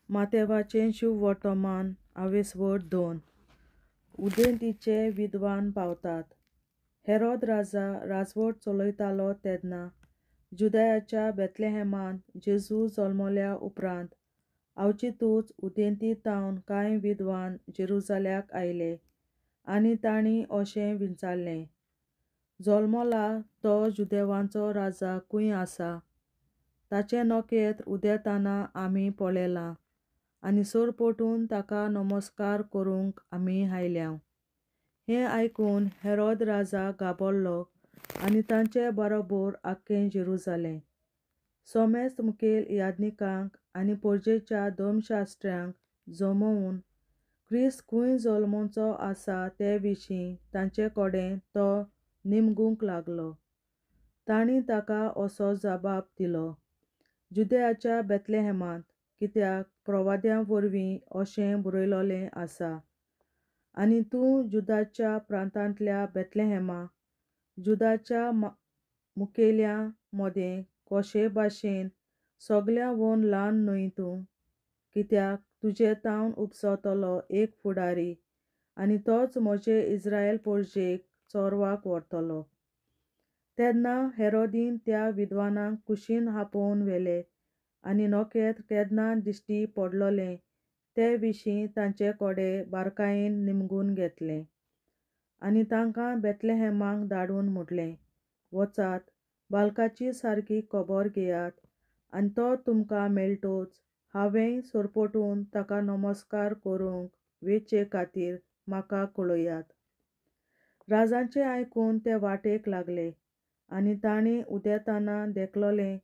मातेवाचें शुभ वर्तमान आवेसवड 2 उदेंतीचे विद्वान पावतात. हेरोद राजा राजवट चलयतालो तेन्ना जुदयाच्या बेतलेहेमांत जेजू जल्मल्या उपरांत अवचितूच उदेंती तावन कांय विद्वान जेरुसाल्याक आयले आनी तांणी अशें विचारलें, जल्मला तो जुदेवांचो राजा खंय आसा? ताचें नखेत्र उदेताना आमी पळयलां आनी सरपटून ताका नमस्कार करूंक आमी आयल्या. हें आयकून हेरोद राजा घाबरलो आनी तांचे बरोबर आख्खें जेरुसालेम. सोमेस्त मुखेल याजकांक आनी परजेच्या धर्मशास्त्र्यांक जमोवन ख्रिस्त खंय जल्मूचो आसा ते विशीं तांचे कडेन तो निमगूंक लागलो. तांणी ताका असो जबाब दिलो, जुदेयाच्या बेतलेहेमांत, कित्याक प्रवाद्यां वरवीं अशें बरयलोलें आसा, आनी तूं जुदाच्या प्रांतांतल्या बेतलेहेमा, जुदाच्या मुखेल्यां मदें कशे भाशेन सगळ्यांवन ल्हान न्हय तूं, कित्याक तुजे तावन उपसतलो एक फुडारी आनी तोच म्हजे इस्रायल परजेक चोरवाक व्हरतलो. तेन्ना हेरोदीन त्या विद्वानांक कुशीन आपोवन व्हेले आनी नखेत्र केन्ना दिश्टी पडलोलें ते विशीं तांचे कडेन बारकायेन निमगून घेतलें. आनी तांकां बेतलेहेमाक धाडून म्हटलें, वचात, बालकाची सारकी खबर घेयात आनी तो तुमकां मेळटूच हांवें सरपटून ताका नमस्कार करूंक वेचे खातीर म्हाका कळयात. राजाचें आयकून ते वाटेक लागले आनी तांणी उदेताना देखलोलें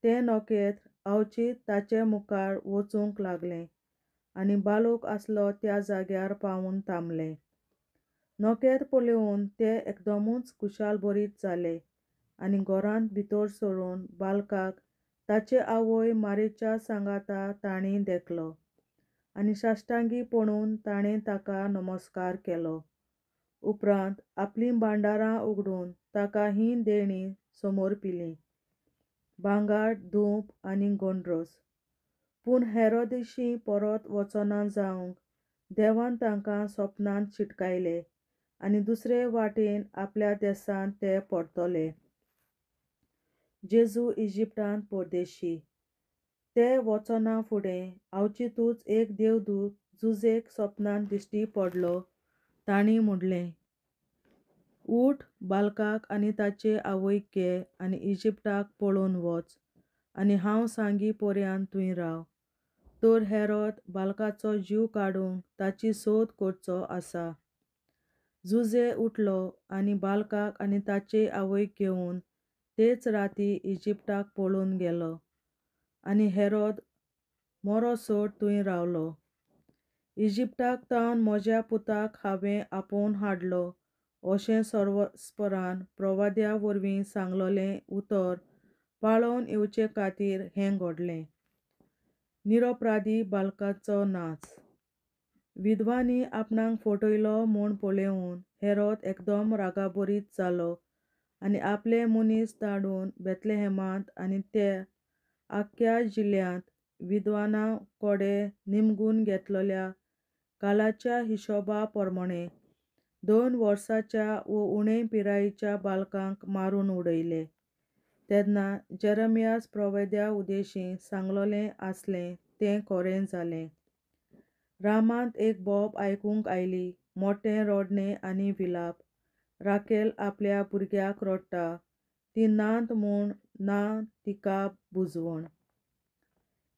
तें नखेत्र अवचीत ताचे मुखार वचूंक लागलें आनी बालूक आसलो त्या जाग्यार पावून थांबलें. नखेत्र पळोवन ते एकदमूच खुशालभरीत जाले आनी घरांत भितर सरून बालकाक ताचे आवय मारेच्या सांगाता तांणी देखलो आनी साश्टांगी पडून ताणें ताका नमस्कार केलो. उपरांत आपलीं भांडारां उगडून ताका हीं देणीं समर्पिलीं, भांगर, धूप आनी गंडरोस. पूण हेरोदेशी परत वचना जावंक देवान तांकां सपनांत शिटकायलें आनी दुसरे वाटेन आपल्या देशांत ते परतले. जेजू इजिप्टांत परदेशी. ते वचना फुडें अवचितूच एक देवदूत जुजेक सपनांत दिश्टी पडलो. तांणी म्हणलें, उठ, बालकाक आनी ताचे आवयक घे आनी इजिप्टाक पळोवन वच आनी हांव सांगी पर्यंत थंय राव. तर हेरोद बालकाचो जीव काडूंक ताची सोद करचो आसा. जुजे उठलो आनी बालकाक आनी ताचे आवयक घेवन तेच राती इजिप्टाक पळून गेलो आनी हेरोद मरोसर थंय रावलो. इजिप्टाक तावन म्हज्या पुताक हांवें आपोवन हाडलो अशें सर्वेस्परान प्रवाद्या वरवीं सांगलोलें उतर पाळोवन येवचे खातीर हें घडलें. निरपराधी बालकाचो नाच. विद्वांनी आपणाक फटयलो म्हूण पळोवन हेरोद एकदम रागाभरीत जालो आनी आपले मनीस धाडून बेतलेहेमांत आनी त्या आख्ख्या जिल्ल्यांत विद्वानां कडेन निमगून घेतलोल्या कालाच्या हिशोबा प्रमाणें 2 वर्सांच्या व उणे पिरायेच्या बालकांक मारून उडयले. तेन्ना जेरेमियास प्रवाद्या उद्देशीं सांगलोलें आसलें तें खरें जालें. रामांत एक बोब आयकूंक आयली, मोठें रडणें आनी विलाप. राकेल आपल्या भुरग्याक रडटा, ती नात म्हूण ना तिका बुजवण.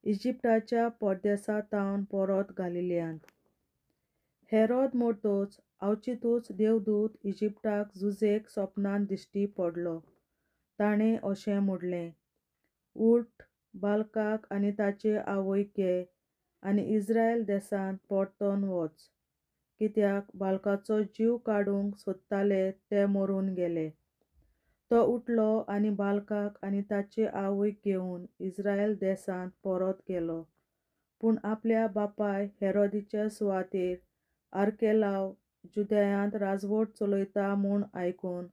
इजिप्टाच्या परदेसांतावन परत गलिलायांत. हेरोद मरतच अवचितूच देवदूत इजिप्टाक जुजेक सपनांत दिश्टी पडलो. ताणें अशें म्हणलें, उठ, बालकाक आनी ताचे आवयक घे आनी इस्रायल देशांत परतोन वच, कित्याक बालकाचो जीव काडूंक सोदताले ते मरून गेले. तो उठलो आनी बालकाक आनी ताचे आवयक घेवन इस्रायल देशांत परत गेलो. पूण आपल्या बापाय हेरोदीचे सुवातेर आर्केलाव जुदेयांत राजवट चलयता म्हूण आयकून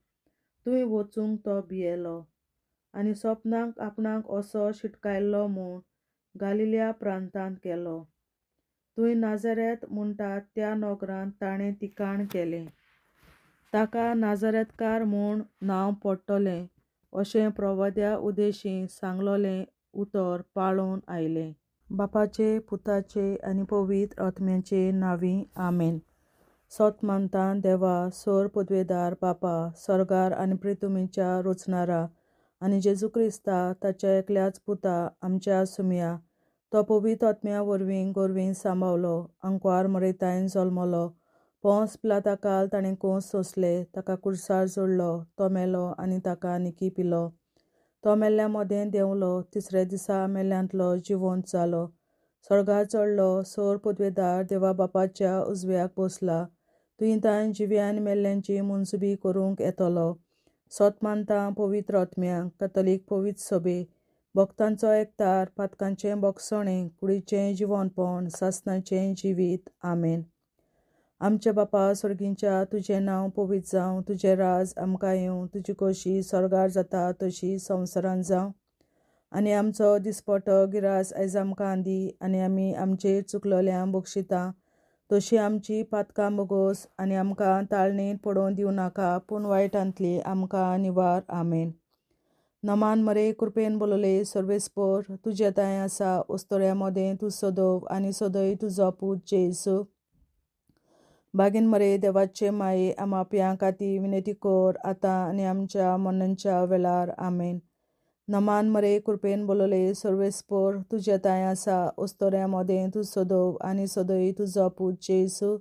थंय वचूंक तो भियेलो आनी सपनांत आपणाक असो शिटकायलो म्हूण गलिल्या प्रांतांत गेलो. तुवें नाजारेत म्हणटात त्या नोकरांत ताणें तिकाण केलें. ताका नाजारेतकार म्हूण नांव पडटलें अशें प्रवाद्या उद्देशीं सांगलोलें उतर पाळून आयलें. बापाचे, पुताचे आनी पवित्र आत्म्याचे नांवीं आमेन. सोत मानता देवा, सोर पदवेदार बापा, सर्गार आनी पृथ्वीच्या रचणारा आनी जेजू क्रिस्ता ताच्या एकल्याच पुता आमच्या सुमया तो पवित्र आत्म्या वरवीं गोरवीं सांबावलो, अंकवार मरयतायन जल्मलो, पोंस पिलाताकाल ताणें कोंस सोंसले, ताका कुर्सार जोडलो, तो मेलो आनी ताका निकी पिलो. तो मेल्ल्या मोदें देंवलो, तिसऱ्या दिसा मेल्ल्यांतलो जिवंत जालो, सर्गार चडलो, सोर पदवेदार देवा बापाच्या उजव्याक बसला, तुयें जिव्या आनी मेल्ल्यांची मुनसुबी करूंक येतलो. सोत मानता पवित्र आत्म्याक, कॅथोलीक पवित्र सभे, भक्तांचो एकतार, पातकांचें बोगसणें, कुडीचें जिवंतपण, सासणाचें जिवीत. आमेन. आमचे बापा स्वर्गींच्या, तुजें नांव पवित्र जावं, तुजें राज आमकां येवं, तुजी खोशी स्वर्गार जाता तशी संवसारांत जावं. आनी आमचो दिसपट्टो गिरास आयज आमकां दी, आनी आमी आमचेर चुकलोल्यांक बक्षिता तशी आमची पातकां बोगोस, आनी आमकां ताळणेंत पडोवन दिवं नाका, पूण वायटांतली आमकां निवार. आमेन. नमान मरे कृपेन बोलोले सर्वेस्पर, तुजे ताय आसा उस्तोऱ्या मोदें तूं सोदव, आनी सोदय तुजो पूत जेसू. बागीन मरे देवाचे माये, आमाप्यां खातीर विनंती कर, आतां आनी आमच्या मरणाच्या वेळार. आमेन. नमान मरे कृपेन बोलोले सर्वेस्पर, तुजे ताय आसा उस्तोऱ्या मोदें तूं सोदव, आनी सोदय तुजो पूत जेसू.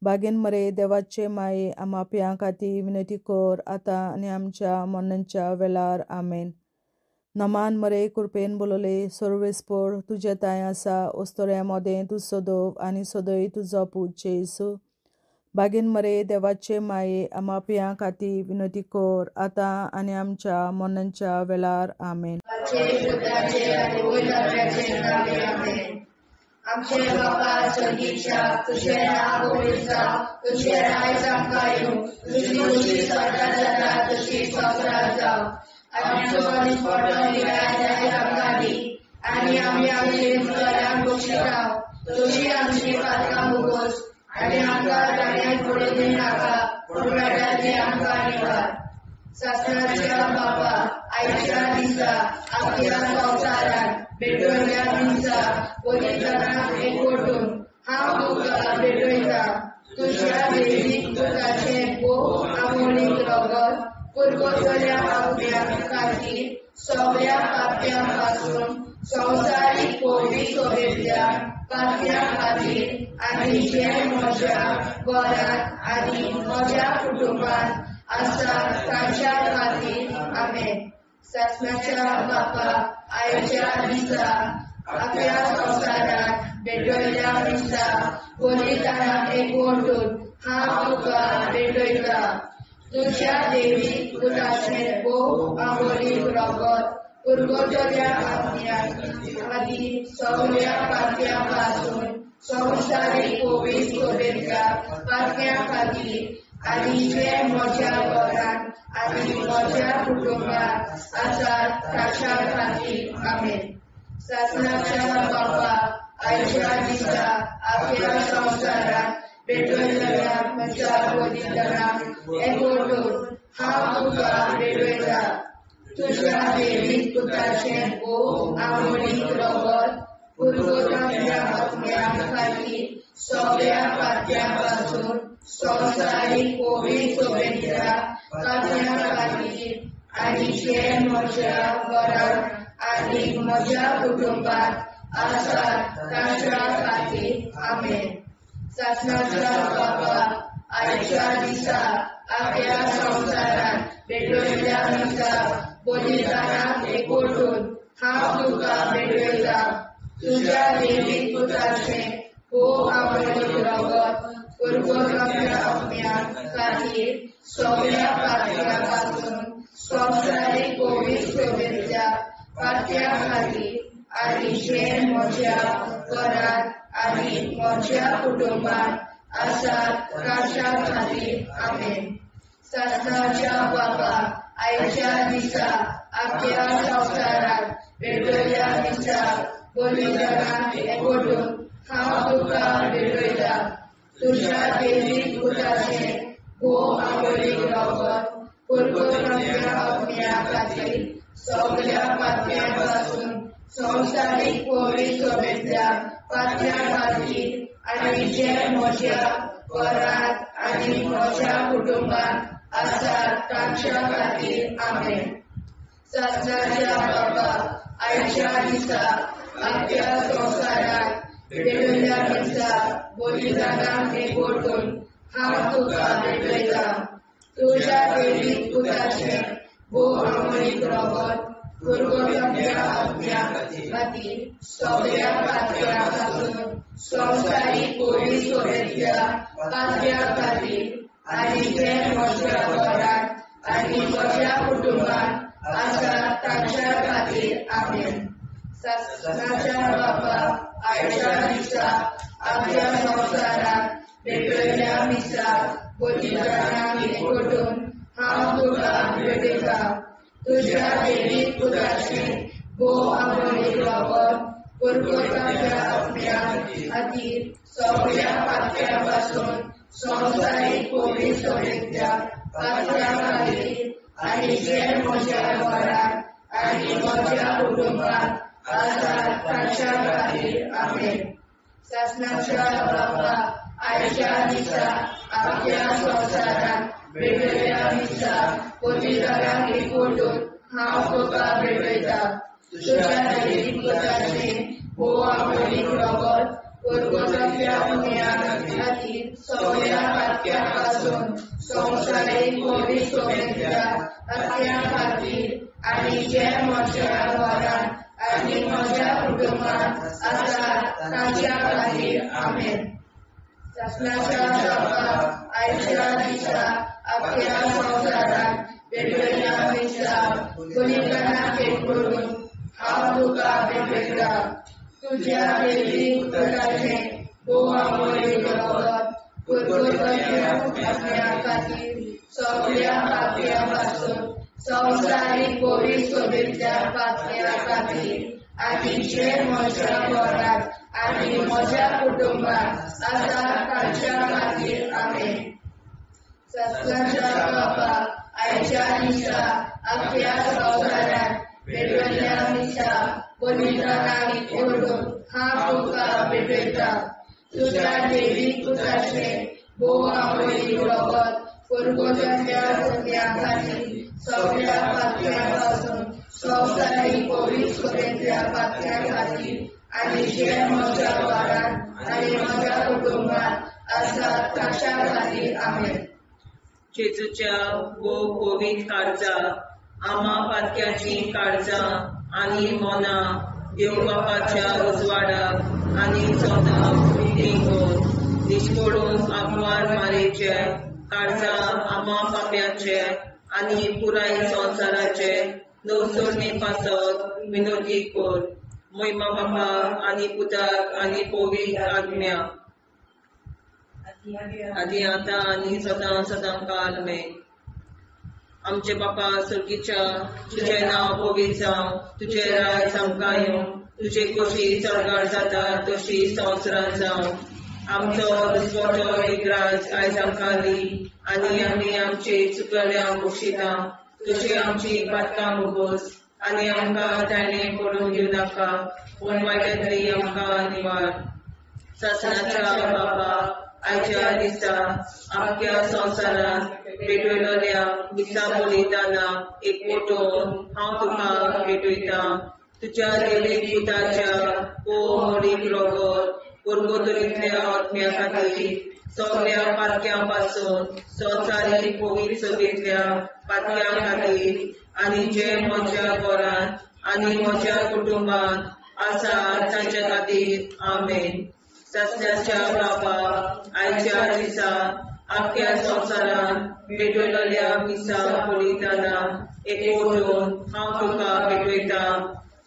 बागीन मरे देवाचे माये, आमाप्यां खातीर विनंती कर, आतां आनी आमच्या मरणाच्या वेळार. आमेन. नमान मरे कृपेन बोलोले सर्वेस्पर, तुजे ताय आसा उस्तोऱ्या मोदें तूं सोदव, आनी सोदय तुजो पूत जेसू. बागीन मरे देवाचे माये, आमाप्यां खातीर विनंती कर, आतां आनी आमच्या मरणाच्या वेळार. आमेन. आमचे बापा स्वर्गीच्या, तुझे नाव पवित्र जावं, तुझे राज आमकां येवं, तुजी खोशी स्वर्गार जाता तशी संवसारांत जावं. आमचो दिसपट्टो गिरास आयज आमकां दी, आनी आमी आमचे चुकलोल्यांक बक्षिता तशी आमची पातकां बोगोस, आनी आमकां ताळणेंत पडोवन दिवं नाका, पूण वायटांतली आमकां निवार. सासणाच्या बापा, आयच्या दिसा आपल्या संवसारांत भेटवयल्या दिसा पवित्रांक एकवटून हांव तुका भेटयता. तुज्या दैवीक पुताचें भोव आमोणीक रगत पुरगोटल्या आत्म्या खातीर सगळ्या पाप्यां पासून संवसारीक पवित्र सभेंतल्या पाप्यां खातीर आनी जे म्हज्या घरांत आनी म्हज्या कुटुंबांत आसा तांच्या खातीर. आमेन. सासणाच्या बापा, आयच्या दिसा आपल्या संवसारांत भेटवयल्या दिसा पवित्रांक एकवटून हांव तुका भेटयता. तुज्या दैवीक पुताचें भोव आमोणीक रगत पुरगोटल्या आत्म्या खातीर सगळ्या पाप्यां पासून संवसारीक पवित्र सभेंतल्या पाप्यां खातीर आनी जे म्हज्या घरांत आनी म्हज्या कुटुंबांत आसात तांच्या खातीर. आमेन. सासणाच्या बापा, आयच्या दिसा आपल्या संवसारांत भेटवयल्या म्हज्या पवित्रांक एकवटून हांव तुका भेटयता. तुज्या दैवीक पुताचें भोव आमोणीक रगत पुरगोटल्या आत्म्या खातीर सगळ्या पाप्यां पासून संवसारीक पवित्र सभेंतल्या पाप्यां खातीर आनी जे म्हज्या घरांत आनी म्हज्या कुटुंबांत आसात तांच्या खातीर. आमेन. सासणाच्या बापा, आयच्या दिसा आपल्या संवसारांत भेटवयल्या दिसा पवित्रांक एकवटून हांव तुका भेटयता. तुज्या दैवीक पुताचें भोव आमोणीक रगत पुरगोटल्या आत्म्या खातीर सगळ्या पाप्यां पासून संवसारीक पवित्र सभेंतल्या पाप्यां खातीर आनी जे म्हज्या घरांत आनी म्हज्या कुटुंबांत आसात तांच्या खातीर. आमेन. सासणाच्या बापा, आयच्या दिसा आपल्या संवसारांत भेटवयल्या दिसा पवित्रांक एकवटून हांव तुका पासून संवसारीक पवित्र सभेंतल्या पातळ्या खातीर आनी जे म्हज्या घरांत आनी म्हज्या कुटुंबांत आसात तांच्या खातीर आमेन. सासणाच्या बाबा आयच्या दिसा आख्या संवसाराक भेटयल्या दिसा बलिदानाक एकवटून हांव तुका भेटयता. तुज्या देवीक पुताचें भोव अमरीक रगत पुरगोट्या आत्म्या खातीर सगळ्या पातळ्या पासून संवसारीक पवित्र सभेंतल्या पातळ्या खातीर आनी जे म्हज्या घरांत आनी म्हज्या कुटुंबांत आसात तांच्या खातीर आमेन. सासणाच्या बाबा आयच्या दिसा आपल्या संवसाराक भेटयल्या दिसा बलिदानाक एकवटून हांव तुका भेटयता. तुज्या देवीक पुताचें भोव अमरीक रगत पुरगोट्या आत्म्या खातीर सगळ्या पातळ्या पासून संवसारीक पवित्र सभेंतल्या पातळ्या खातीर आनी जे म्हज्या घरांत आनी म्हज्या कुटुंबांत आसात तांच्या खातीर आमेन. सासणाच्या बाबा आयच्या दिसा आपल्या संवसाराक भेटयल्या दिसा बलिदानाक एकवटून हांव तुका भेटयता. तुज्या देवीक पुताचें भोव अमरीक रगत पुरगोट्या आत्म्या खातीर सगळ्या पातळ्या पासून संवसारीक पवित्र सभेंतल्या पातळ्या खातीर आनी जे म्हज्या घरांत आनी म्हज्या कुटुंबांत आसात तांच्या खातीर आमेन. सासणाच्या बाबा आयच्या दिसा आपल्या संवसाराक भेटयल्या दिसा बलिदानाक एकवटून हांव तुका भेटयता. तुज्या देवीक पुताचें भोव अमरीक रगत पुरगोट्या आत्म्या खातीर सगळ्या पातळ्या पासून संवसारीक पवित्र सभेंतल्या पातळ्या खातीर आनी जे म्हज्या घरांत आनी म्हज्या कुटुंबांत आसात तांच्या खातीर आमेन. सासणाच्या बाबा आयच्या दिसा आपल्या संवसाराक भेटयल्या दिसा बलिदानाक एकवटून हांव तुका भेटयता. तुज्या देवीक पुताचें भोव अमरीक रगत पुरगोट्या आत्म्या खातीर सगळ्या पातळ्या पासून संवसारीक पवित्र सभेंतल्या पातळ्या खातीर आनी जे म्हज्या घरांत आनी म्हज्या कुटुंबांत आसात तांच्या खातीर आमेन. जेजूच्या भोव पवित्र काळजा आमा पातक्याची काळजां आनी मोना देव बापाच्या उजवाडाक आनी सदांच उक्ती दिशपडून आग्वाद मारेचे काळजां आमा पाप्याचे आनी पुराय संवसाराचे नवसोरणे पासत विनोदी कोर. महिमा बापा आनी पुताक आनी पवित्र आत्म्या आदी आतां आनी सदां सदां काल आमेन. आमचे बापा सर्गीच्या तुझे नांव पवित्र जावं, तुझे राज आमकां येवं, तुझे कशी चडगाड जाता तशी संवसारांत जावं. आमचो दिसवटो विग्राज आयज आमकां दी आनी आमी आमचे चुकल्यांक बक्षिता. तुजी आमची बातकां मुगोस आनी आमकां ताणें पडून दिवं नाका, पूण वायटांतली आमकां निवार. सासणाच्या बाबा आयच्या दिसा आख्या संवसाराक भेटयलोल्या दिसा बलिदानाक एकवटून हांव तुका भेटयता. तुज्या देवीक पुताच्या भोव अमरीक रगत पुरगोट्या आत्म्या खातीर सगळ्या पातक्यां पासून संवसारीक पवित्र सभेंतल्या पातळ्या खातीर आनी जे म्हज्या घरांत आनी म्हज्या कुटुंबांत आसात तांच्या खातीर आमेन. सासणाच्या बाबा आयच्या दिसा आख्या संवसाराक भेटयलोल्या दिसा बलिदानाक एकवटून हांव तुका भेटयता.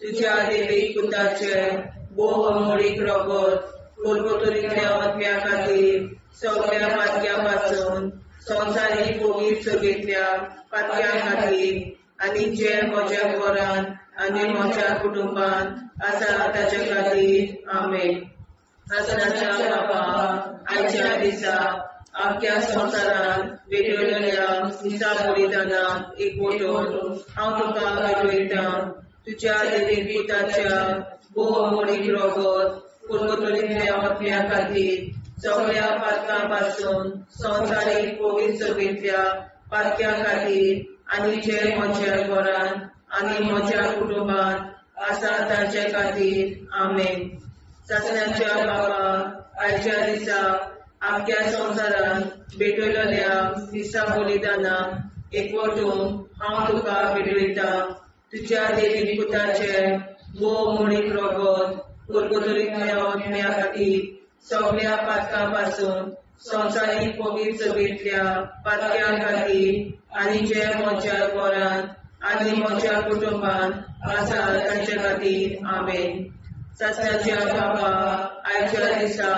तुज्या देवीक पुताचें भोव अमरीक रगत पुरगोट्या आत्म्या खातीर सगळ्या पातक्यां पासून संवसारीक पवित्र सभेंतल्या पातळ्या खातीर आनी जे म्हज्या घरांत आनी म्हज्या कुटुंबांत आसा ताच्या खातीर आमेन. सासणाच्या बाबा आयच्या दिसा आख्या संवसाराक भेटयलोल्या दिसा बलिदानाक एकवटून हांव तुका भेटयता. तुझ्या देवीक पुताच्या भोवमोडीक रोगत पुर्वतुरींतल्या आत्म्या खातीर सगळ्या पातकां पासून संवसारीक कोवीड सभेंतल्या पातक्या खातीर आनी जे म्हज्या घरान आनी म्हज्या कुटुंबात आसा तांचे खातीर आमेन. सत्याच्या बाबा आयच्या दिसा आख्या संवसारांत भेटयलेल्या दिसा बलिदानाक एकवटून हांव तुका भेटयता. तुझ्या देवीक पुताचे भोवमोडीक रोगत पुर्वतुरींतल्या आत्म्या खातीर सगळ्या पातकां पासून संवसारीक कोवीड सभेंतल्या पातक्या खातीर आनी जे म्हज्या घरान आनी म्हज्या कुटुंबात आसा तांचे खातीर आमेन. सत्याच्या बाबा आयच्या दिसा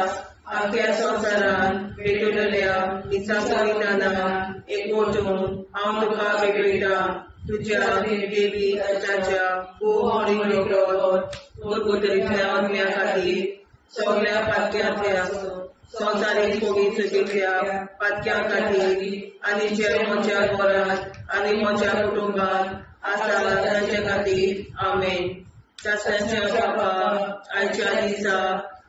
आख्या संवसारांत भेटयलेल्या दिसा बलिदानाक एकवटून हांव तुका भेटयता. तुझ्या देवीक पुताच्या भोवमोडीक रोगत पुर्वतुरींतल्या आत्म्या खातीर सगळ्या पातक्यांतल्या संवसारीक कोवीड सभेंतल्या पातक्या खातीर आनी जे म्हज्या घरांत आनी म्हज्या कुटुंबात आसा तांचे खातीर आमेन. सत्याच्या बाबा आयच्या दिसा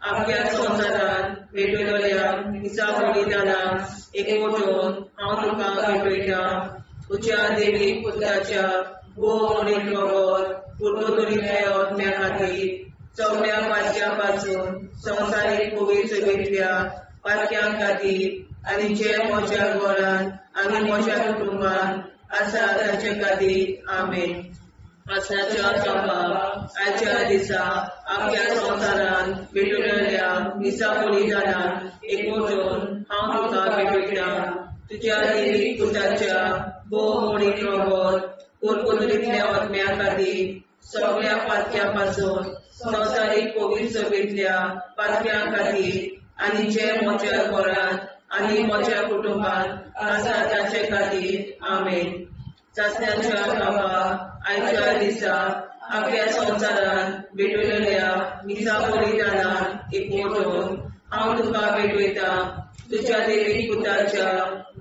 आख्या संवसारांत भेटयलेल्या दिसा बलिदानाक एकवटून हांव तुका भेटयता. तुझ्या देवीक पुताच्या भोवमोडीक रोगत पुर्वतुरींतल्या आत्म्या खातीर सगळ्या पातक्यां पासून संवसारीक कोवीड सभेंतल्या पातक्या खातीर आनी जे म्हज्या घरान आनी म्हज्या कुटुंबात आसा तांचे खातीर आमेन. सत्याच्या बाबा आयच्या दिसा आख्या संवसारांत भेटयलेल्या दिसा बलिदानाक एकवटून हांव तुका भेटयता. तुझ्या देवीक पुताच्या भोवमोडीक रोगत पुर्वतुरींतल्या आत्म्या खातीर सगळ्या पातक्या पासून संवसारीक कोवीड सभेंतल्या पातक्या खातीर आनी जे म्हज्या घरान आनी म्हज्या कुटुंबात आसा तांचे खातीर आमेन. सत्याच्या बाबा आयच्या दिसा आख्या संवसारांत भेटयलेल्या दिसा बलिदानाक एकवटून हांव तुका भेटयता. तुझ्या देवीक पुताच्या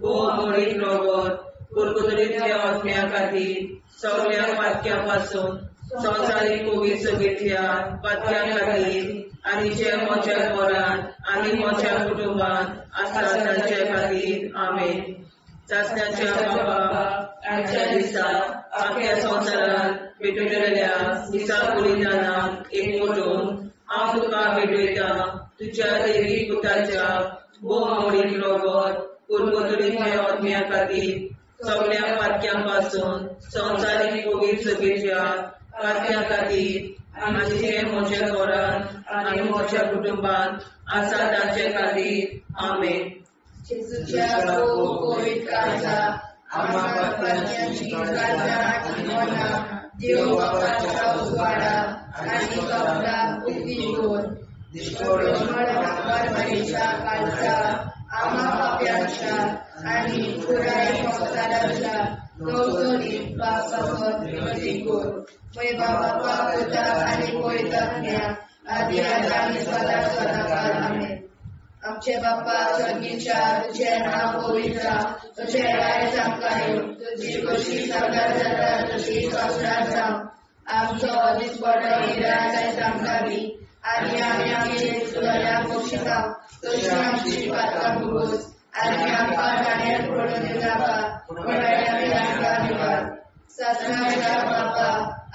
भोवमोडीक रोगत पुर्वतुरींतल्या आत्म्या खातीर सगळ्या पातक्या पासून संवसारीक कोवीड सभेंतल्या पातक्या खातीर आनी जे म्हज्या घरान आनी म्हज्या कुटुंबात आसा तांचे खातीर आमेन. सत्याच्या बाबा आयच्या दिसा आख्या संवसारांत भेटयलेल्या दिसा बलिदानाक एकवटून हांव तुका भेटयता. तुझ्या देवीक पुताच्या भोवमोडीक रोगत पुर्वतुरींतल्या आत्म्या खातीर सगळ्या पातक्यां पासून संवसारीक कोवीड सभेंतल्या पातक्या खातीर आनी जे म्हज्या घरान आनी म्हज्या कुटुंबात आसा तांचे खातीर आमेन. जेजूच्या कोवीड काळात आम्हा पातक्यांची काळजां आनी मनां देव बापाच्या उजवाडा आनी कपडां उक्ती कर. मरणीच्या काळजां आम्हा पाप्यांच्या आनी पुराय संवसाराच्या गवसणीत पावसावर विनंती कर. पळय बाबा पुता आनी पळयतज्ञा आदी आनी सदा सदाकाळ आमेन. आमचे बापा स्वर्गीच्या तुझें नांव पवित्र तुझें राय आमकां येवं. तुजी कशी सरकार जाता तशी संवसारांत जावं. आमचो दिसपडो हिराय आयज आमकां दी आनी आमी आमचे सुदारणाक बक्षिता तशी आमची पातकां भोगोस आनी आमकां गाण्यार पडून नाका पूण आमी आमकां निवार. सत्याच्या बापा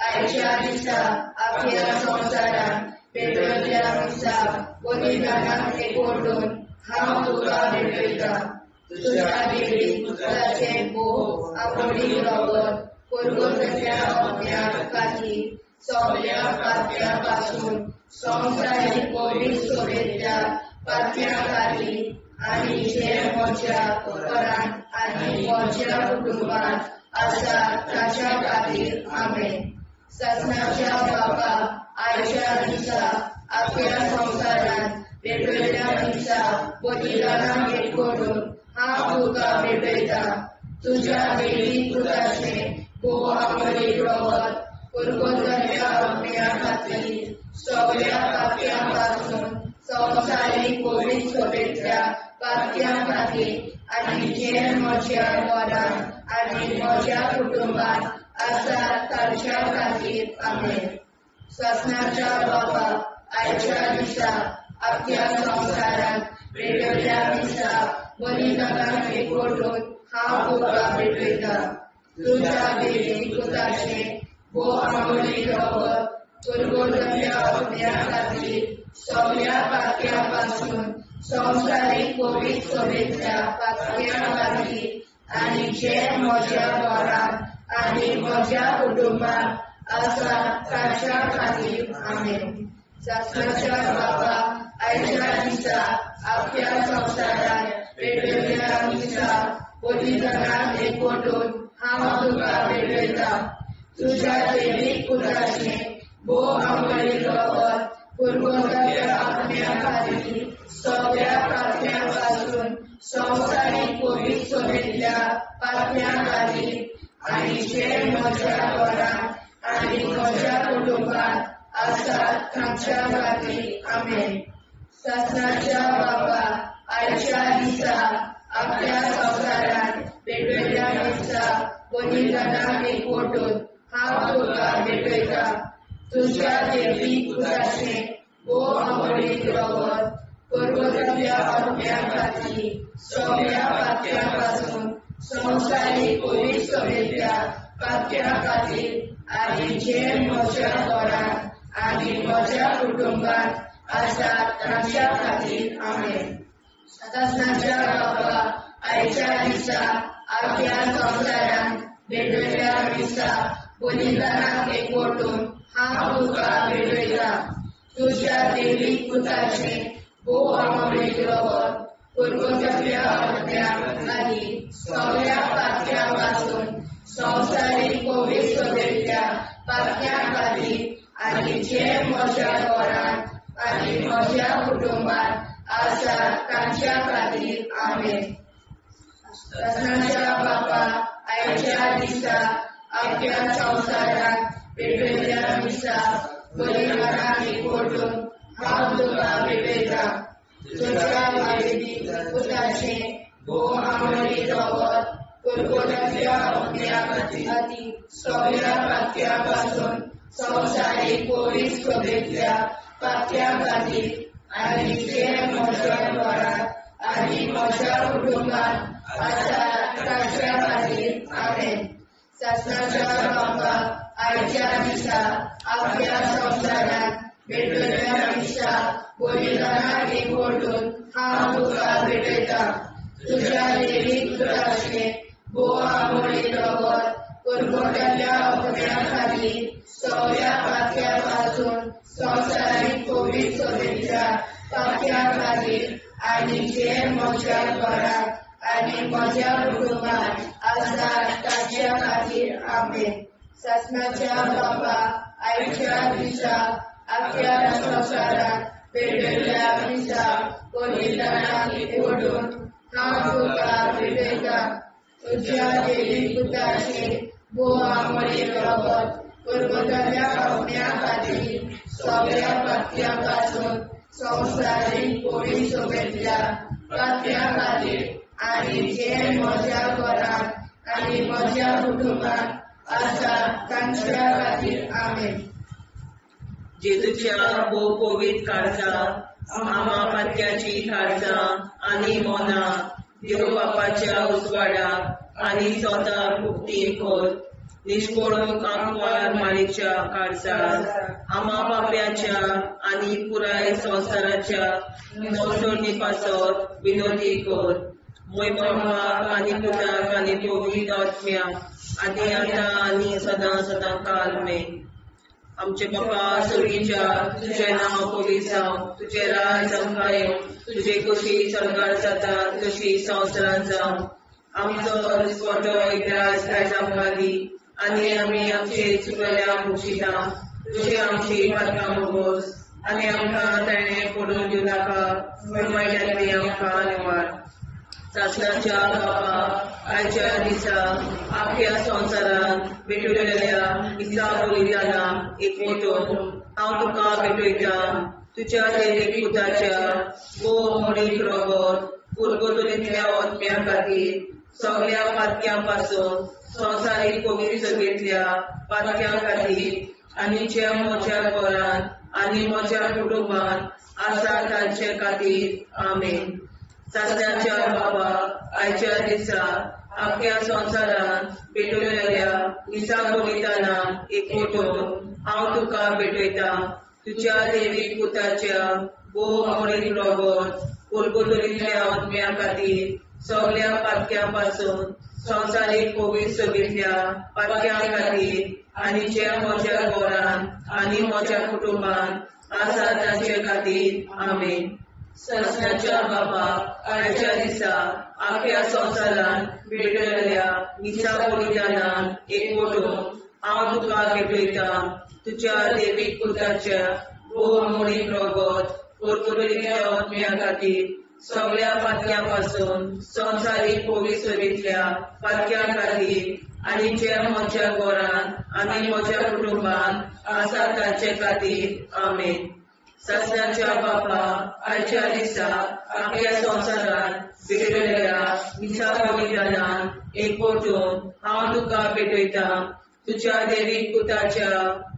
आयच्या दिसा आख्या संवसारांत भेटयलेल्या दिसा बलिदानाक एकवटून हांव तुका भेटयता. तुझ्या देवीक पुताचे भोवमोडीक रोगत पुर्वतुरींतल्या आत्म्या खातीर सगळ्या पातक्यां पासून संवसारीक कोवीड सभेंतल्या पातक्या खातीर आनी जे म्हज्या घरान आनी म्हज्या कुटुंबात आसा ताच्या खातीर आमेन. सत्याच्या बापा आयच्या दिसा आख्या संवसारांत भेटयलेल्या दिसा बलिदानाक एकवटून हांव तुका भेटयता. तुझ्या देवीक पुताचे भोवमोडीक रोगत पुर्वतुरींतल्या आत्म्या खातीर सगळ्या पातक्यां पासून संवसारीक कोवीड सभेंतल्या पातक्या खातीर आनी जे म्हज्या घरान आनी म्हज्या कुटुंबात आसात तारच्या खातीर आमेन. ससनाच्या बाबा आयच्या दिसा अख्ख्या संवसारात भेटवल्या दिसा बलिदानाक एकवटून हांव तुका भेटयता. तुझ्या देवी पुताचे भोव आंबोळी रगत कुरगुरल्या ओपण्या खातीर सगळ्या पातक्या पासून संवसारीक कोवीड सोबेतल्या पातक्या खातीर आनी जे म्हज्या घरांत आनी म्हज्या कुटुंबात आसा ताच्या खातीर आमेन. ससनाच्या बाबा आयच्या दिसा अख्ख्या संवसारात भेटवल्या दिसा बलिदानाक एकवटून हांव तुका भेटयता. तुझ्या देवीक पुताचे भोव आंबोळी रगत कुरगुरल्या ओपण्या खातीर सगळ्या पातक्या पासून संवसारीक कोवीड सोबेतल्या पातक्या खातीर आनी जे म्हज्या घरांत आनी म्हज्या कुटुंबात आसात तांच्या खातीर आमेन. ससनाच्या बाबा आयच्या दिसा अख्ख्या संवसारात भेटवल्या दिसा बलिदानाक एकवटून हांव तुका भेटयता. तुझ्या देवी पुताचे भोव आंबोळी रगत कुरगुरल्या ओपण्या खातीर सगळ्या पातक्या पासून संवसारीक कोवीड सोबेतल्या पातक्या खातीर आनी जे म्हज्या घरांत आनी म्हज्या कुटुंबात आसात तांच्या खातीर आमेन. ससनाच्या बाबा आयच्या दिसा अख्ख्या संवसारात भेटवल्या दिसा बलिदानाक एकवटून हांव तुका भेटयता. तुझ्या देवीक पुताचे भोव आंबोळी रगत कुरगुरल्या ओपण्या खातीर सगळ्या पातक्या पासून संवसारीक कोवीड सोबेतल्या पातक्या खातीर आनी जे म्हज्या घरांत आनी म्हज्या कुटुंबात आसात तांच्या खातीर आमेन. ससनाच्या बाबा आयच्या दिसा अख्ख्या संवसारात भेटवल्या दिसा बलिदानाक एकवटून हांव तुका भेटयता. तुझ्या देवीक पुताचे भोव आंबोळी रगत कुरगुरल्या ओपण्या खातीर सगळ्या पातक्या पासून संवसारीक कोवीड सोबेतल्या पातक्या खातीर आनी जे म्हज्या घरांत आनी म्हज्या कुटुंबात आसात तांच्या खातीर आमेन. ससनाच्या बाबा आयच्या दिसा अख्ख्या संवसारात भेटवल्या दिसा बलिदानाक एकवटून हांव तुका भेटयता. तुझ्या देवीक पुताचे भोव आंबोळी रगत कुरगुरल्या ओपण्या खातीर सगळ्या पातक्या पासून संवसारीक कोवीड सोबेतल्या पातक्या खातीर आनी जे म्हज्या घरांत आनी म्हज्या कुटुंबात आसात तांच्या खातीर आमेन. ससनाच्या बाबा आयच्या दिसा अख्ख्या संवसारात भेटवल्या दिसा बलिदानाक एकवटून हांव तुका भेटयता. तुझ्या देवीक पुताचे भोव आंबोळी रगत कुरगुरल्या ओपण्या खातीर सगळ्या पातक्या पासून संवसारीक कोवीड सोबेतल्या पातक्या खातीर आनी जे म्हज्या घरांत आनी म्हज्या कुटुंबात आसात तांच्या खातीर आमेन. जेजूच्या भोव कोवीड काळजां आमा पातक्याची काळजां आनी मोना देव बापाच्या उजवाडाक आनी स्वता मुक्ती कोर. निष्पळूक आंकवार माळेच्या काळजां आमा पाप्याच्या आनी पुराय संवसाराच्या संसोडणी पासत विनोदी कोर. मोय बापाक आनी पुताक आनी पवित्र आत्म्याक आदी आतां आनी सदां सदां काल मेन. आमचे बापा सुर्गीच्या तुझे नांव पवित्र जावं, तुझे राज आमकां येवं, तुझे कशी सरकार जाता तशी संवसारांत जावं. आमचो दिसवटो एकदांच आयज आमकां दी आनी आमी आमचे चुकल्यांक बक्षिता. तुझे आमची पातकां भोगोस आनी आमकां ताणें पडून दिवं नाका, पूण वायट्यांतली आमकां निवार. ससनाच्या बापा आयच्या दिसा आख्ख्या संवसारांत भेटवलेल्या दिसा बलिदानाक एकवटून हांव तुका भेटयता. तुज्या देवीक पुताच्या भोव आंबोळी रगत कुरगुरल्या ओपण्या खातीर सगळ्या पातक्यां पासून संवसारीक पवित्र सभेंतल्या पातक्यां खातीर आनी जे म्हज्या घरांत आनी म्हज्या कुटुंबांत आसा तांचे खातीर आमेन. सासण्याच्या बाबा आयच्या दिसा आख्या संवसारांत पेटयलेल्या दिसा बलिदानाक एकवटून हांव तुका भेटयता. तुज्या देवीक पुताच्या भोव मोडीक रगत कोलगोतरींतल्या आत्म्या खातीर सगळ्या पातक्यां पासून संवसारीक पवित्र सभेंतल्या पातक्यां खातीर आनी जे म्हज्या घरांत आनी म्हज्या कुटुंबांत आसा तांचे खातीर आमेन. सासण्याच्या बाबा आयच्या दिसा आख्या संवसारांत भेटयलेल्या दिसा बलिदानाक एकवटून हांव तुका भेटयता. तुज्या देवीक पुताच्या भोव मोडीक रगत कोलगोतरींतल्या आत्म्या खातीर सगळ्या पातक्यां पासून संवसारीक पवित्र सभेंतल्या पातक्यां खातीर आनी जे म्हज्या घरांत आनी म्हज्या कुटुंबांत आसा तांचे खातीर आमेन. सासण्याच्या बापा आयच्या दिसा आख्या संवसारांत भेटयलेल्या दिसा बलिदानाक एकवटून हांव तुका भेटयता. तुज्या देवीक पुताच्या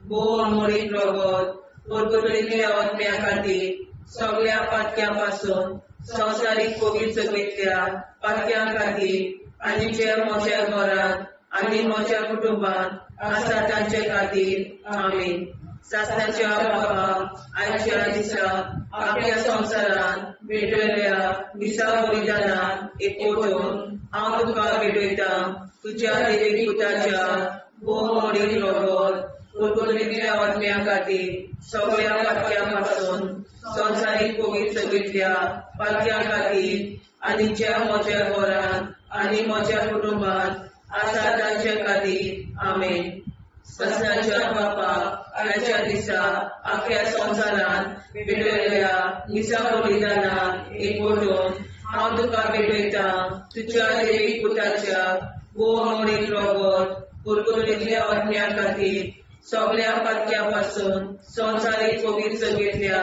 भोव मोडीक रगत कोलगोतरींतल्या आत्म्या खातीर सगळ्या पातक्यां पासून संवसारीक पवित्र सभेंतल्या पातक्यां खातीर आनी जे म्हज्या घरांत आनी म्हज्या कुटुंबांत आसा तांचे खातीर आमेन. सासण्याच्या बाबा आयच्या दिसा आख्या संवसारांत भेटयलेल्या दिसा बलिदानाक एकवटून हांव तुका भेटयता. तुज्या देवीक पुताच्या भोव मोडीक रगत कोलगोतरींतल्या आत्म्या खातीर सगळ्या पातक्यां पासून संवसारीक पवित्र सभेंतल्या पातक्यां खातीर आनी जे म्हज्या घरांत आनी म्हज्या कुटुंबांत आसा तांचे खातीर आमेन. सासण्याच्या बापा आयच्या दिसा आख्या संवसारांत भेटयलेल्या दिसा बलिदानाक एकवटून हांव तुका भेटयता. तुज्या देवीक पुताच्या भोव मोडीक रगत कोलगोतरींतल्या आत्म्या खातीर सगळ्या पातक्यां पासून संवसारीक पवित्र सभेंतल्या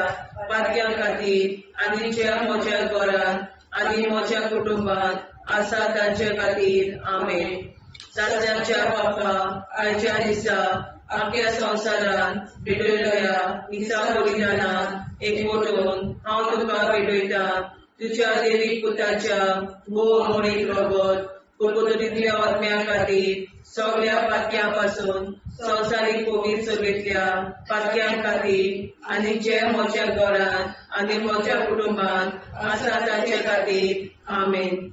पातक्यां खातीर आनी जे म्हज्या घरांत आनी म्हज्या कुटुंबांत आसा तांचे खातीर आमेन. सासण्याच्या बापा आयच्या दिसा आख्या संवसारांत भेटयलेल्या दिसा बलिदानाक एकवटून हांव तुका भेटयता. तुज्या देवीक पुताच्या भोव मोडीक रगत कोलगोतरींतल्या आत्म्या खातीर सगळ्या पातक्यां पासून संवसारीक पवित्र सभेंतल्या पातक्यां खातीर आनी जे म्हज्या घरांत आनी म्हज्या कुटुंबांत आसा तांचे खातीर आमेन.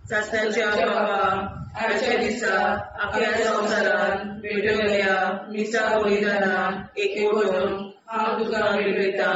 सासण्याच्या बाबा आयच्या दिसा आख्या संवसारांत भेटयलेल्या दिसा बलिदानाक एकवटून हांव तुका भेटयता.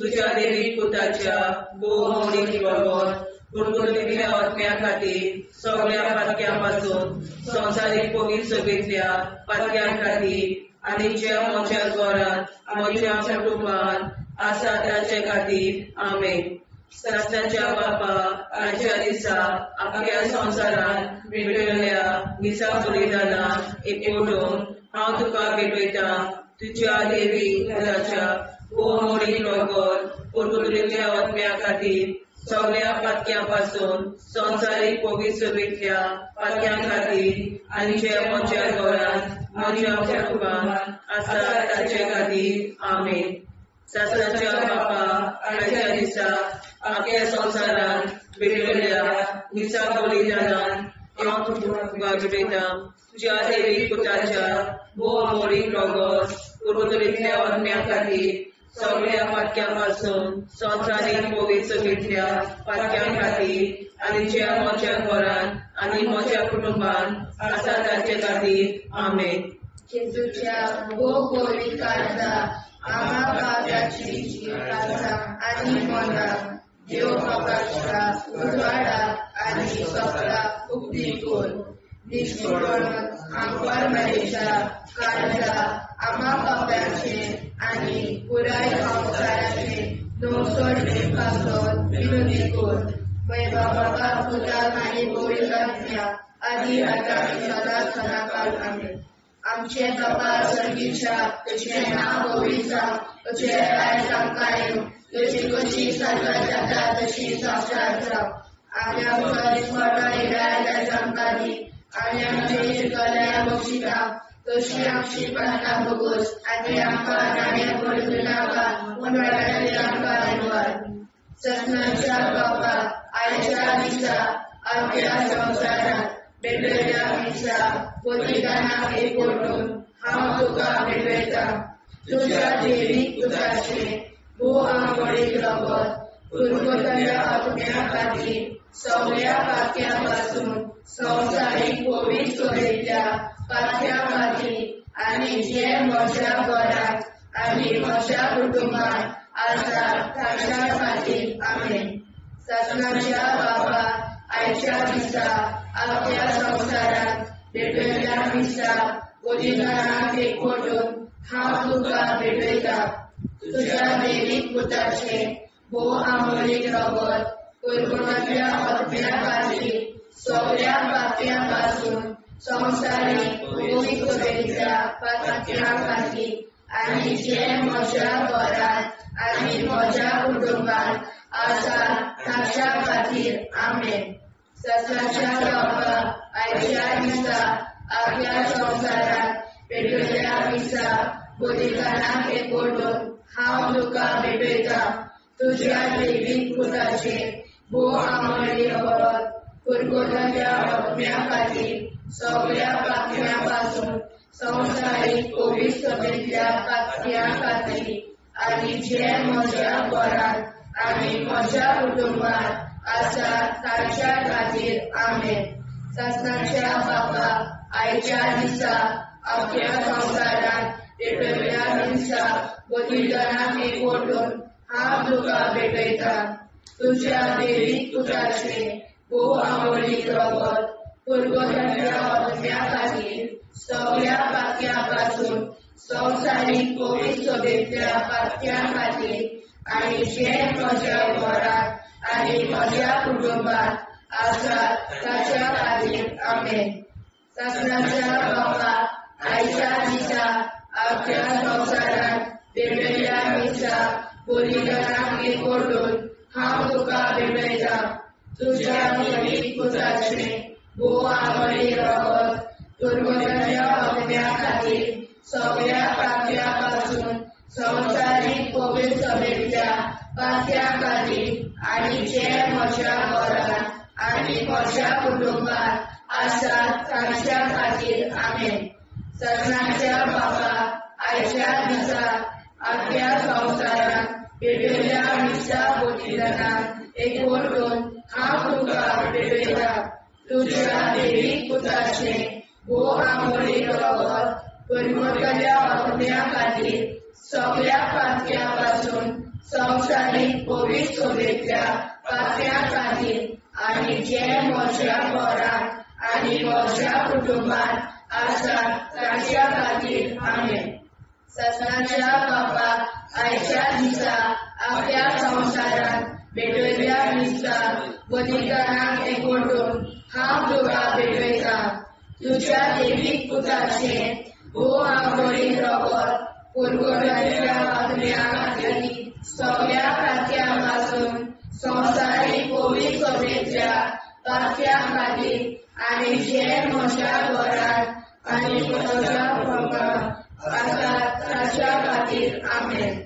तुज्या देवीक पुताच्या भोव मोडीक रगत कोलगोतरींतल्या आत्म्या खातीर सगळ्या पातक्यां पासून संवसारीक पवित्र सभेंतल्या पातक्यां खातीर आनी जे म्हज्या घरांत म्हज्या कुटुंबांत आसा तांचे खातीर आमेन. सासण्याच्या बापा आयच्या दिसा आख्या संवसारांत भेटयलेल्या दिसा बलिदानाक एकवटून हांव तुका भेटयता. तुज्या देवीक पुताच्या भोव मोडीक रगत कोलगोतरींतल्या आत्म्या खातीर सगळ्या पातक्यां पासून संवसारीक पवित्र सभेंतल्या पातक्यां खातीर आनी जे म्हज्या घरांत म्हज्या कुटुंबांत आसा तांचे खातीर आमेन. सासण्याच्या बापा आयच्या दिसा आख्या संवसारांत भेटयलेल्या दिसा बलिदानाक हांव तुका भेटयता. तुज्या देवीक पुताच्या भोव मोडीक रगत कोलगोतरींतल्या आत्म्या खातीर सगळ्या पातक्यां पासून संवसारीक पवित्र सभेंतल्या पातक्यां खातीर आनी जे म्हज्या घरांत आनी म्हज्या कुटुंबांत आसा तांचे खातीर आमेन. जेजूच्या भोव पवित्र काळजा आम्हा पापाची काळजा आनी मनाक देव प्रकाशा उजवाडा आनी सपना उक्ती कर. निष्ठुरण आमकां मेळच्या काळजा आम्हा पापाचे आनी पुराय संवसाराचे नवसोडे पासत विनोदी कर. बाबा पुताक आनी पवित्र आत्म्या आदी आतां सदांच सदांकाळ आमेन. आमचे बाबा सर्गीच्या तुझें नांव पवित्र तुझें राय आमकां तुजी कशी स्वर्गांत जाता तशी संवसारांत जावं. आनी आमकां दिसपट्टो राय आमकां दी आनी आमचे इश्टगल्या बक्षिता तशी आमची प्रार्थना भोगोस आनी आमकां नाण्या पडूं नाका पूण वाटायली आमकां आयकवार सत्नाच्या बापा आयच्या दिसा आमच्या संवसारांत भेटयल्या दिसा बलिदानाक एकवटून हांव तुका भेटयता तुज्या देवीक पुताचे भोव आंबोळीक रगत पुरगोतल्या आत्म्या खातीर सगळ्या पात्या पासून संवसारीक कोवीड सोयेच्या पात्या खातीर आनी जे म्हज्या घरांत आनी म्हज्या कुटुंबांत आसा ताच्या खातीर आमेन सत्नाच्या बापा आयच्या दिसा आपल्या संवसारांत भेटयल्या दिसा बलिदानाक एकवटून हांव तुका भेटयता तुज्या देवीक पुताचे भोव आंबोळीक रगत पुरगोतल्या आत्म्या खातीर सगळ्या पात्या पासून संवसारीक कोवीड सोयेच्या पात्या खातीर आनी जे म्हज्या घरांत आनी म्हज्या कुटुंबांत आसा ताच्या खातीर आमेन सत्नाच्या बापा आयच्या दिसा आपल्या संवसारांत भेटयल्या दिसा बलिदानाक एकवटून हांव तुका भेटयता तुज्या देवीक पुताचे भोव आंबोळीक रगत पुरगोतल्या आत्म्या खातीर सगळ्या पात्या पासून संवसारीक कोवीड सोयेच्या पात्या खातीर आनी जे म्हज्या घरांत आनी म्हज्या कुटुंबांत आसा ताच्या खातीर आमेन सत्नाच्या बापा आयच्या दिसा आपल्या संवसारांत भेटयल्या दिसा बलिदानाक एकवटून हांव तुका भेटयता तुज्या देवीक पुताचे भोव आंबोळीक रगत पुरगोतल्या आत्म्या खातीर सगळ्या पात्या पासून संवसारीक कोवीड सोयेच्या पात्या खातीर आनी जे म्हज्या घरांत आनी म्हज्या कुटुंबांत आसा ताच्या खातीर आमेन सत्नाच्या बापा आयच्या दिसा आपल्या संवसारांत भेटयल्या दिसा बलिदानाक एकवटून हांव तुका भेटयता तुज्या देवीक पुताचे भोव आंबोळीक रगत पुरगोतल्या आत्म्या खातीर सगळ्या पात्या पासून संवसारीक कोवीड सोयेच्या पात्या खातीर आनी जे म्हज्या घरांत आनी म्हज्या कुटुंबांत आसा ताच्या खातीर आमेन सत्नाच्या बापा आयच्या दिसा आपल्या संवसारांत भेटयल्या दिसा बलिदानाक एकवटून हांव तुका भेटयता तुज्या देवीक पुताचे भोव आंबोळीक रगत पुरगोतल्या आत्म्या खातीर सगळ्या पात्या पासून संवसारीक कोवीड सोयेच्या पात्या खातीर आनी जे म्हज्या घरांत आनी म्हज्या कुटुंबांत आसा ताच्या खातीर आमेन सत्नाच्या बापा आयच्या दिसा आपल्या संवसारांत भेटयल्या दिसा बलिदानाक एकवटून हांव तुका भेटयता तुज्या देवीक पुताचे भोव आंबोळीक रगत पुरगोतल्या आत्म्या खातीर सगळ्या पात्या पासून संवसारीक कोवीड सोयेच्या पात्या खातीर आनी जे म्हज्या घरांत आनी म्हज्या कुटुंबांत आसा ताच्या खातीर आमेन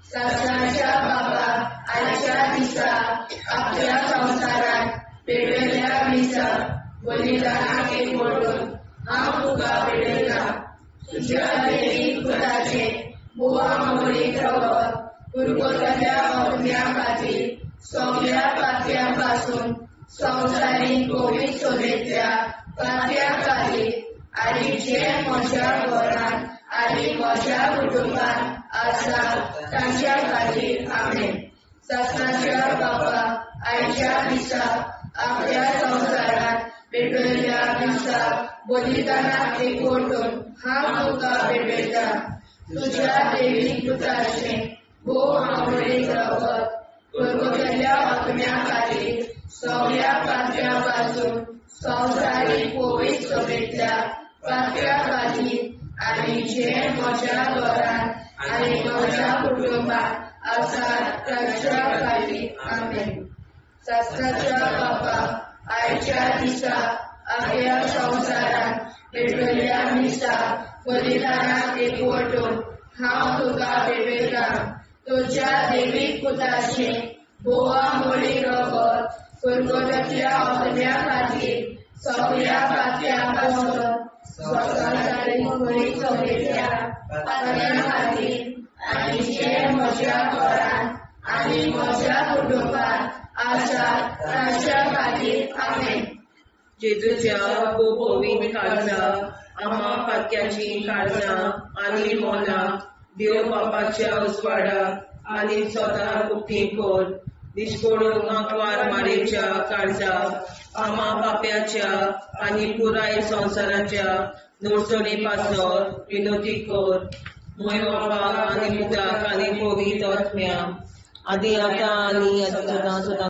सत्नाच्या बापा आयच्या दिसा आपल्या संवसारांत भेटयल्या दिसा बलिदानाक एकवटून हांव तुका भेटयता तुज्या देवीक पुताचे भोव आंबोळीक रगत पुरगोतल्या आत्म्या खातीर सगळ्या पात्या पासून संवसारीक कोवीड सोयेच्या पात्या खातीर आनी जे म्हज्या घरांत आनी म्हज्या कुटुंबांत आसा ताच्या खातीर आमेन सत्नाच्या बापा आयच्या दिसा आपल्या संवसारांत भेटयल्या दिसा बलिदानाक एकवटून हांव तुका भेटयता तुज्या देवीक पुताचे भोव आंबोळीक रगत पुरगोतल्या आत्म्या खातीर सगळ्या पात्या पासून संवसारीक कोवीड सोयेच्या पात्या खातीर आनी जे म्हज्या घरांत आनी म्हज्या कुटुंबांत आसा ताच्या खातीर आमेन सत्नाच्या बापा आयच्या दिसा आख्या संवसारात पेटयल्या मिसा बलिदानात एकवटून हांव तुका भेटयता तुज्या देवीक पुताचे बोवा मोडी रगत कुरगुटाच्या अग्न्या खातीर सगळ्या पात्यां पासून स्वताची बळी चलयल्या पात्यां खातीर आनी जे म्हज्या घरांत आनी म्हज्या कुटुंबांत आसात तांच्या खातीर आमेन. जेजूच्या पवित्र काळजा आम्हा पातक्याची काळजां आनी मोला देव बापाच्या उजवाडाक आनी स्वता उक्ती कोर दिसपडून आंकवार मारेच्या काळजा आम्हा पाप्याच्या आनी पुराय संवसाराच्या नोडचणी पासर विनोदी कोर मोय बापाक आनी पुताक आनी पवित्र आत्म्या आदी आतां आनी सदां